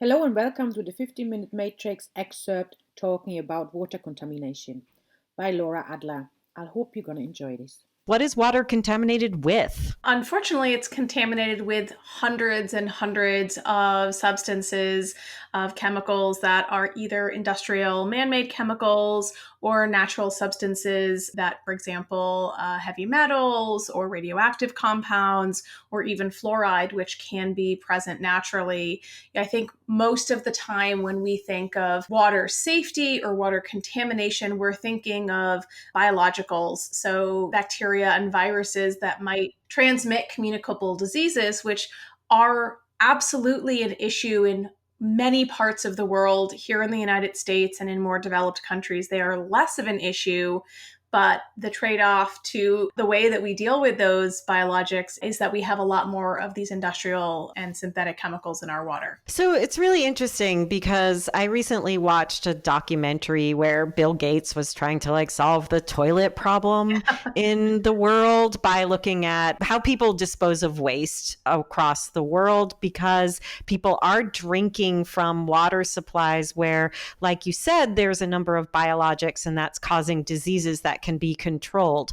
Hello and welcome to the 15-minute Matrix excerpt talking about water contamination by Laura Adler. I hope you're going to enjoy this. What is water contaminated with? Unfortunately, it's contaminated with hundreds and hundreds of substances, of chemicals that are either industrial man-made chemicals or natural substances that, for example, heavy metals or radioactive compounds or even fluoride, which can be present naturally. I think most of the time when we think of water safety or water contamination, we're thinking of biologicals, so bacteria and viruses that might transmit communicable diseases, which are absolutely an issue in many parts of the world. Here in the United States and in more developed countries, they are less of an issue. But the trade off to the way that we deal with those biologics is that we have a lot more of these industrial and synthetic chemicals in our water. So it's really interesting because I recently watched a documentary where Bill Gates was trying to solve the toilet problem in the world by looking at how people dispose of waste across the world, because people are drinking from water supplies where, like you said, there's a number of biologics and that's causing diseases that can be controlled.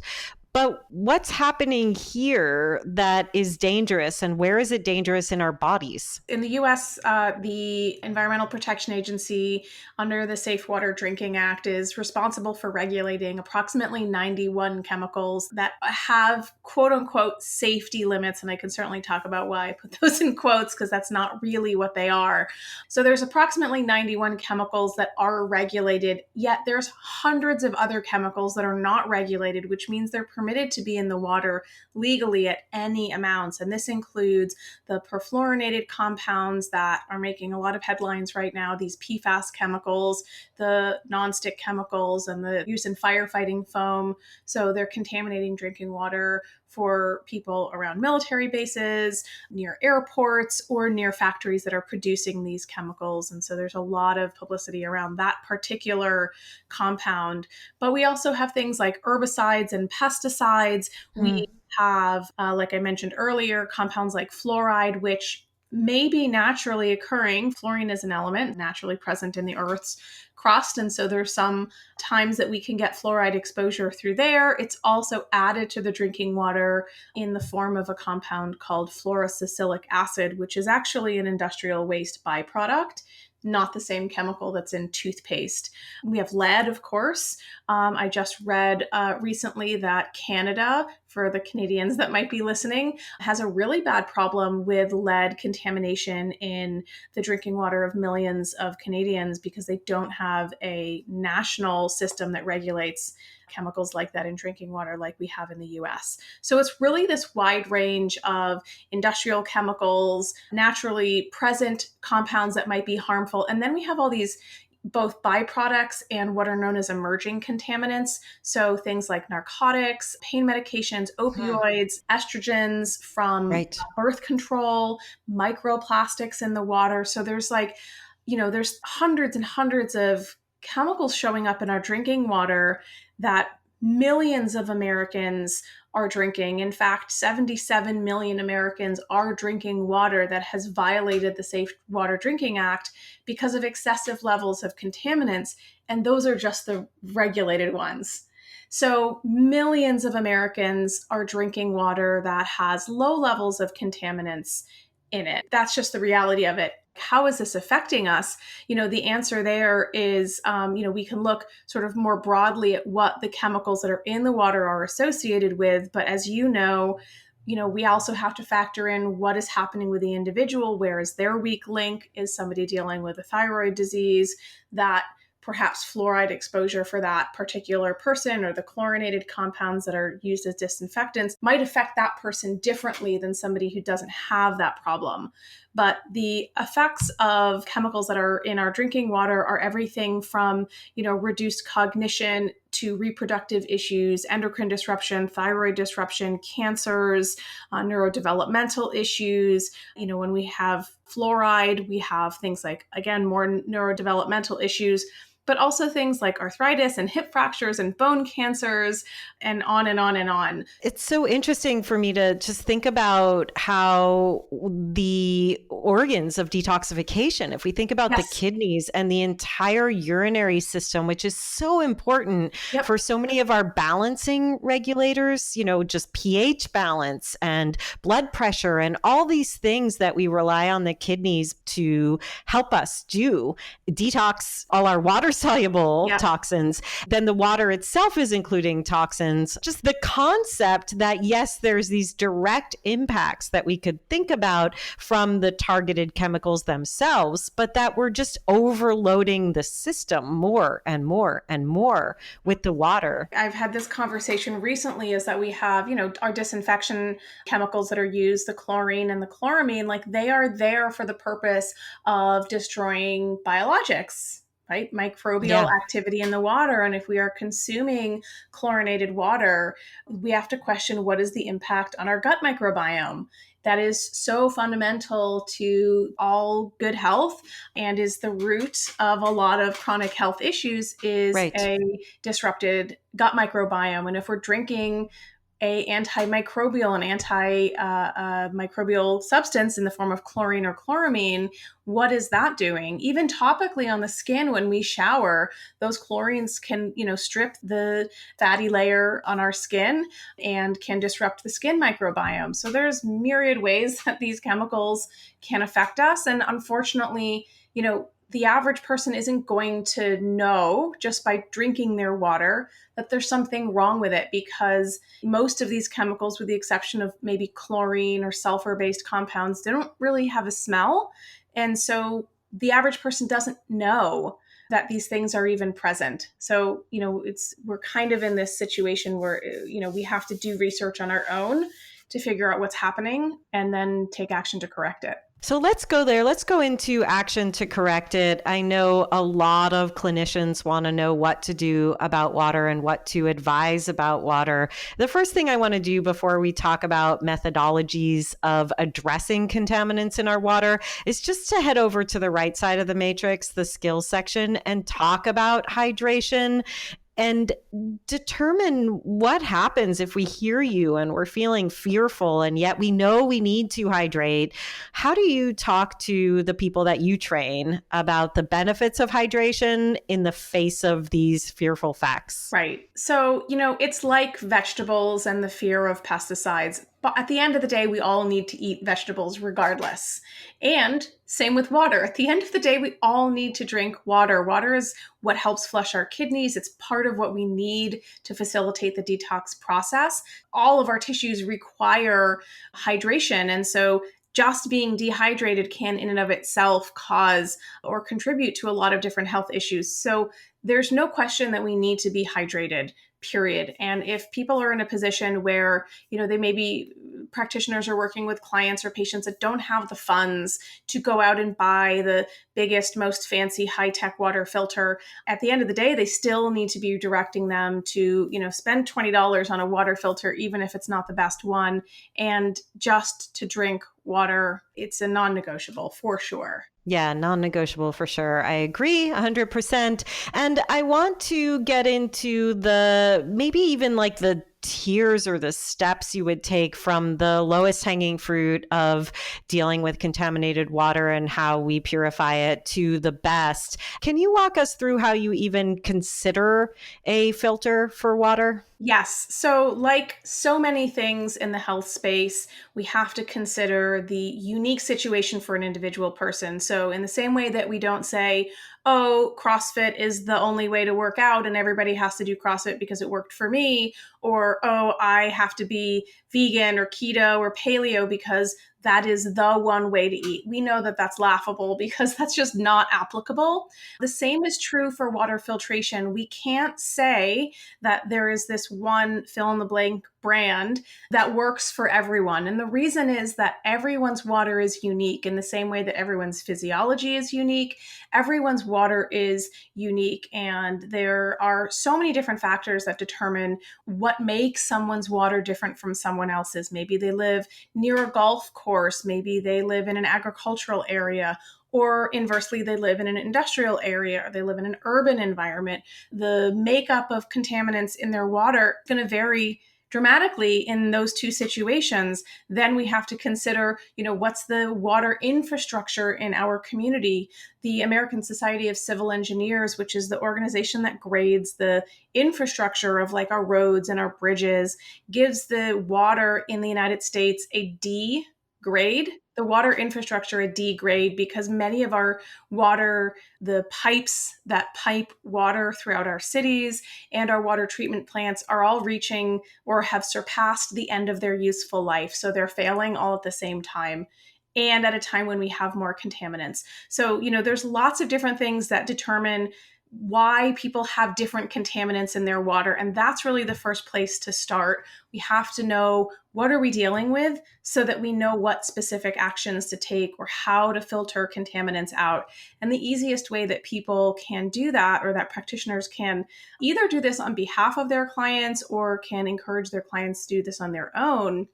But what's happening here that is dangerous, and where is it dangerous in our bodies? In the US, the Environmental Protection Agency, under the Safe Water Drinking Act, is responsible for regulating approximately 91 chemicals that have quote unquote safety limits. And I can certainly talk about why I put those in quotes, because that's not really what they are. So there's approximately 91 chemicals that are regulated, yet there's hundreds of other chemicals that are not regulated, which means they're permitted to be in the water legally at any amounts. And this includes the perfluorinated compounds that are making a lot of headlines right now, these PFAS chemicals, the nonstick chemicals, and the use in firefighting foam. So they're contaminating drinking water for people around military bases, near airports, or near factories that are producing these chemicals. And so there's a lot of publicity around that particular compound. But we also have things like herbicides and pesticides. We have, like I mentioned earlier, compounds like fluoride, which may be naturally occurring. Fluorine is an element naturally present in the Earth's crust. And so there's some times that we can get fluoride exposure through there. It's also added to the drinking water in the form of a compound called fluorosilicic acid, which is actually an industrial waste byproduct, not the same chemical that's in toothpaste. We have lead, of course. I just read recently that Canada, for the Canadians that might be listening, has a really bad problem with lead contamination in the drinking water of millions of Canadians because they don't have a national system that regulates chemicals like that in drinking water like we have in the US. So it's really this wide range of industrial chemicals, naturally present compounds that might be harmful. And then we have all these both byproducts and what are known as emerging contaminants. So things like narcotics, pain medications, opioids, estrogens from birth control, microplastics in the water. So there's there's hundreds and hundreds of chemicals showing up in our drinking water that millions of Americans are drinking. In fact, 77 million Americans are drinking water that has violated the Safe Water Drinking Act because of excessive levels of contaminants. And those are just the regulated ones. So millions of Americans are drinking water that has low levels of contaminants in it. That's just the reality of it. How is this affecting us? The answer there is, we can look sort of more broadly at what the chemicals that are in the water are associated with. But as we also have to factor in what is happening with the individual. Where is their weak link? Is somebody dealing with a thyroid disease that perhaps fluoride exposure for that particular person or the chlorinated compounds that are used as disinfectants might affect that person differently than somebody who doesn't have that problem. But the effects of chemicals that are in our drinking water are everything from, reduced cognition to reproductive issues, endocrine disruption, thyroid disruption, cancers, neurodevelopmental issues. When we have fluoride, we have things like, again, more neurodevelopmental issues. but also things like arthritis and hip fractures and bone cancers and on and on and on. It's so interesting for me to just think about how the organs of detoxification, if we think about the Yes. kidneys and the entire urinary system, which is so important Yep. for so many of our balancing regulators, just pH balance and blood pressure and all these things that we rely on the kidneys to help us do, detox all our water soluble toxins. Then the water itself is including toxins. Just the concept that, yes, there's these direct impacts that we could think about from the targeted chemicals themselves, but that we're just overloading the system more and more and more with the water. I've had this conversation recently is that we have, our disinfection chemicals that are used, the chlorine and the chloramine, like they are there for the purpose of destroying biologics, right? Microbial activity in the water. And if we are consuming chlorinated water, we have to question what is the impact on our gut microbiome. That is so fundamental to all good health and is the root of a lot of chronic health issues is a disrupted gut microbiome. And if we're drinking a antimicrobial and anti-microbial substance in the form of chlorine or chloramine, what is that doing? Even topically on the skin when we shower, those chlorines can, strip the fatty layer on our skin and can disrupt the skin microbiome. So there's myriad ways that these chemicals can affect us. And unfortunately, the average person isn't going to know just by drinking their water that there's something wrong with it, because most of these chemicals, with the exception of maybe chlorine or sulfur-based compounds, they don't really have a smell. And so the average person doesn't know that these things are even present. So, we're kind of in this situation where, we have to do research on our own to figure out what's happening and then take action to correct it. So let's go there. Let's go into action to correct it. I know a lot of clinicians want to know what to do about water and what to advise about water. The first thing I want to do before we talk about methodologies of addressing contaminants in our water is just to head over to the right side of the matrix, the skills section, and talk about hydration and determine what happens if we hear you and we're feeling fearful and yet we know we need to hydrate. How do you talk to the people that you train about the benefits of hydration in the face of these fearful facts? Right. So, it's like vegetables and the fear of pesticides. But at the end of the day, we all need to eat vegetables regardless. And same with water. At the end of the day, we all need to drink water. Water is what helps flush our kidneys. It's part of what we need to facilitate the detox process. All of our tissues require hydration. And so just being dehydrated can in and of itself cause or contribute to a lot of different health issues. So there's no question that we need to be hydrated, period. And if people are in a position where, they maybe practitioners are working with clients or patients that don't have the funds to go out and buy the biggest, most fancy high-tech water filter, at the end of the day, they still need to be directing them to, spend $20 on a water filter, even if it's not the best one. And just to drink water, it's a non-negotiable for sure. Yeah, non-negotiable for sure. I agree 100%. And I want to get into maybe even like the tiers or the steps you would take from the lowest hanging fruit of dealing with contaminated water and how we purify it to the best. Can you walk us through how you even consider a filter for water? Yes. So like so many things in the health space, we have to consider the unique situation for an individual person. So in the same way that we don't say, oh, CrossFit is the only way to work out and everybody has to do CrossFit because it worked for me, or, oh, I have to be vegan or keto or paleo because that is the one way to eat. We know that that's laughable because that's just not applicable. The same is true for water filtration. We can't say that there is this one fill in the blank brand that works for everyone. And the reason is that everyone's water is unique in the same way that everyone's physiology is unique. Everyone's water is unique. And there are so many different factors that determine what makes someone's water different from someone else's. Maybe they live near a golf course. Maybe they live in an agricultural area. or inversely, they live in an industrial area or they live in an urban environment. The makeup of contaminants in their water is going to vary dramatically in those two situations. Then we have to consider, what's the water infrastructure in our community? The American Society of Civil Engineers, which is the organization that grades the infrastructure of like our roads and our bridges, gives the water in the United States a D grade, the water infrastructure a D grade, because many of our water, the pipes that pipe water throughout our cities and our water treatment plants are all reaching or have surpassed the end of their useful life. So they're failing all at the same time, and at a time when we have more contaminants. So, there's lots of different things that determine why people have different contaminants in their water. And that's really the first place to start. We have to know, what are we dealing with, so that we know what specific actions to take or how to filter contaminants out. And the easiest way that people can do that, or that practitioners can either do this on behalf of their clients or can encourage their clients to do this on their own,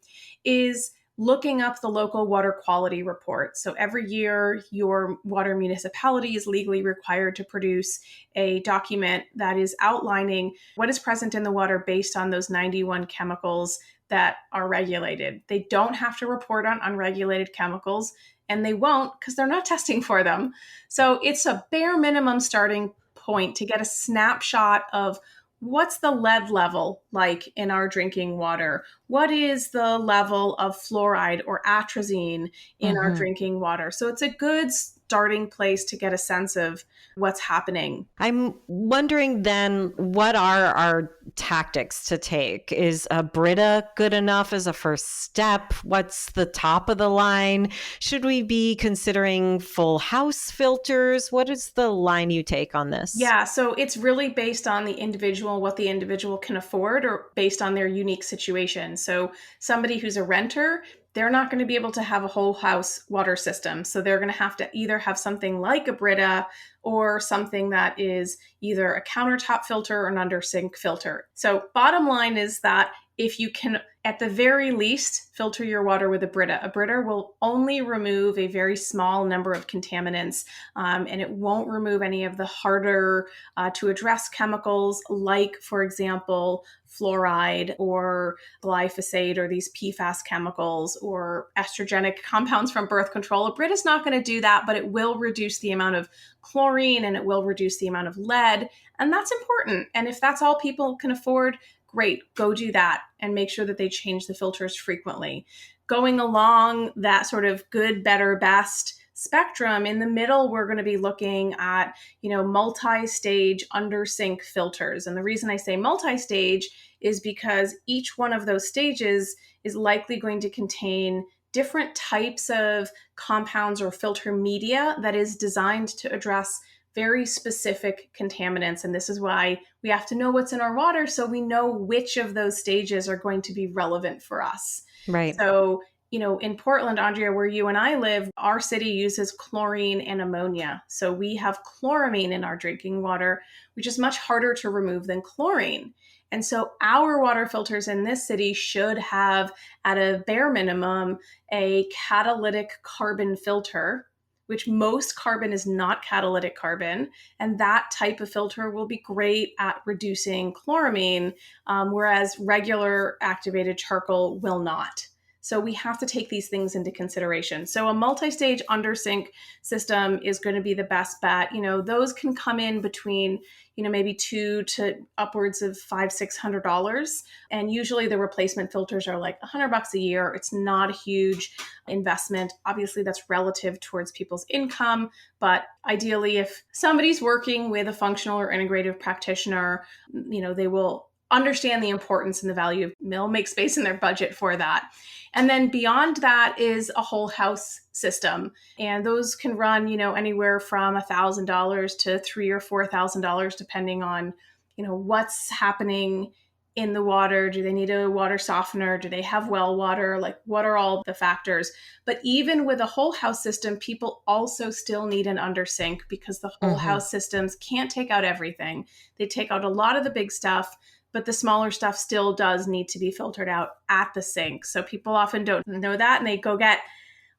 is looking up the local water quality report. So every year, your water municipality is legally required to produce a document that is outlining what is present in the water based on those 91 chemicals that are regulated. They don't have to report on unregulated chemicals, and they won't because they're not testing for them. So it's a bare minimum starting point to get a snapshot of what's the lead level like in our drinking water? What is the level of fluoride or atrazine in our drinking water? So it's a good starting place to get a sense of what's happening. I'm wondering then, what are our tactics to take? Is a Brita good enough as a first step? What's the top of the line? Should we be considering full house filters? What is the line you take on this? Yeah, so it's really based on the individual, what the individual can afford, or based on their unique situation. So somebody who's a renter, they're not going to be able to have a whole house water system. So they're going to have to either have something like a Brita or something that is either a countertop filter or an under sink filter. So bottom line is that if you can, at the very least, filter your water with a Brita will only remove a very small number of contaminants, and it won't remove any of the harder to address chemicals like, for example, fluoride or glyphosate or these PFAS chemicals or estrogenic compounds from birth control. A Brita's not going to do that, but it will reduce the amount of chlorine and it will reduce the amount of lead. And that's important. And if that's all people can afford, great, go do that and make sure that they change the filters frequently. Going along that sort of good, better, best spectrum, in the middle, we're going to be looking at, multi-stage under sink filters. And the reason I say multi-stage is because each one of those stages is likely going to contain different types of compounds or filter media that is designed to address very specific contaminants. And this is why we have to know what's in our water so we know which of those stages are going to be relevant for us. Right. So, in Portland, Andrea, where you and I live, our city uses chlorine and ammonia. So we have chloramine in our drinking water, which is much harder to remove than chlorine. And so our water filters in this city should have, at a bare minimum, a catalytic carbon filter, which most carbon is not catalytic carbon. And that type of filter will be great at reducing chloramine, whereas regular activated charcoal will not. So we have to take these things into consideration. So a multi-stage under sink system is going to be the best bet. Those can come in between, maybe $200 to upwards of $500-$600. And usually the replacement filters are like $100 a year. It's not a huge investment. Obviously, that's relative towards people's income. But ideally, if somebody's working with a functional or integrative practitioner, they will understand the importance and the value of they'll make space in their budget for that. And then beyond that is a whole house system. And those can run, anywhere from $1,000 to $3,000 or $4,000, depending on, what's happening in the water. Do they need a water softener? Do they have well water? Like, what are all the factors? But even with a whole house system, people also still need an under sink because the whole house systems can't take out everything. They take out a lot of the big stuff, but the smaller stuff still does need to be filtered out at the sink. So people often don't know that, and they go get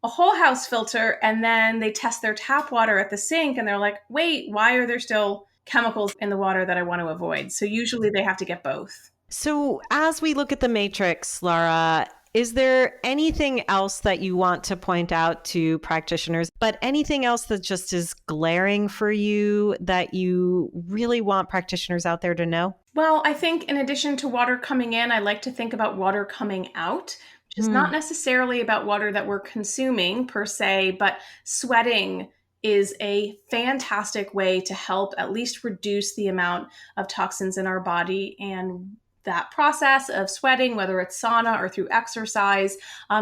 a whole house filter, and then they test their tap water at the sink and they're like, wait, why are there still chemicals in the water that I want to avoid? So usually they have to get both. So as we look at the matrix, Laura, is there anything else that you want to point out to practitioners, but anything else that just is glaring for you that you really want practitioners out there to know? Well, I think in addition to water coming in, I like to think about water coming out, which is not necessarily about water that we're consuming per se, but sweating is a fantastic way to help at least reduce the amount of toxins in our body. And that process of sweating, whether it's sauna or through exercise,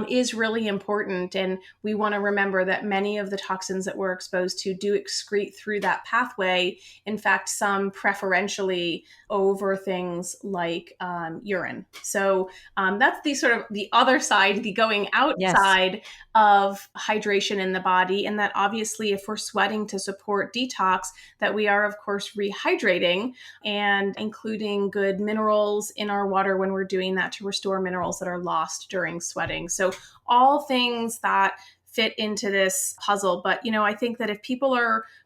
is really important. And we want to remember that many of the toxins that we're exposed to do excrete through that pathway. In fact, some preferentially over things like urine. So that's the sort of the other side, the going outside of hydration in the body. And that obviously, if we're sweating to support detox, that we are, of course, rehydrating and including good minerals in our water when we're doing that to restore minerals that are lost during sweating. So all things that fit into this puzzle. But, I think that if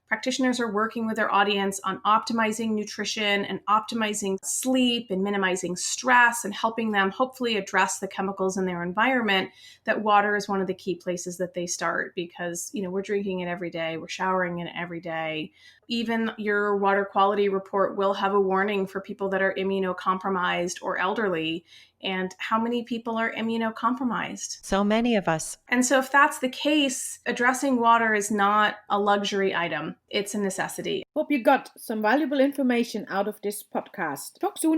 practitioners are working with their audience on optimizing nutrition and optimizing sleep and minimizing stress and helping them hopefully address the chemicals in their environment, that water is one of the key places that they start because, we're drinking it every day, we're showering in it every day. Even your water quality report will have a warning for people that are immunocompromised or elderly. And how many people are immunocompromised? So many of us. And so if that's the case, addressing water is not a luxury item. It's a necessity. Hope you got some valuable information out of this podcast. Talk soon.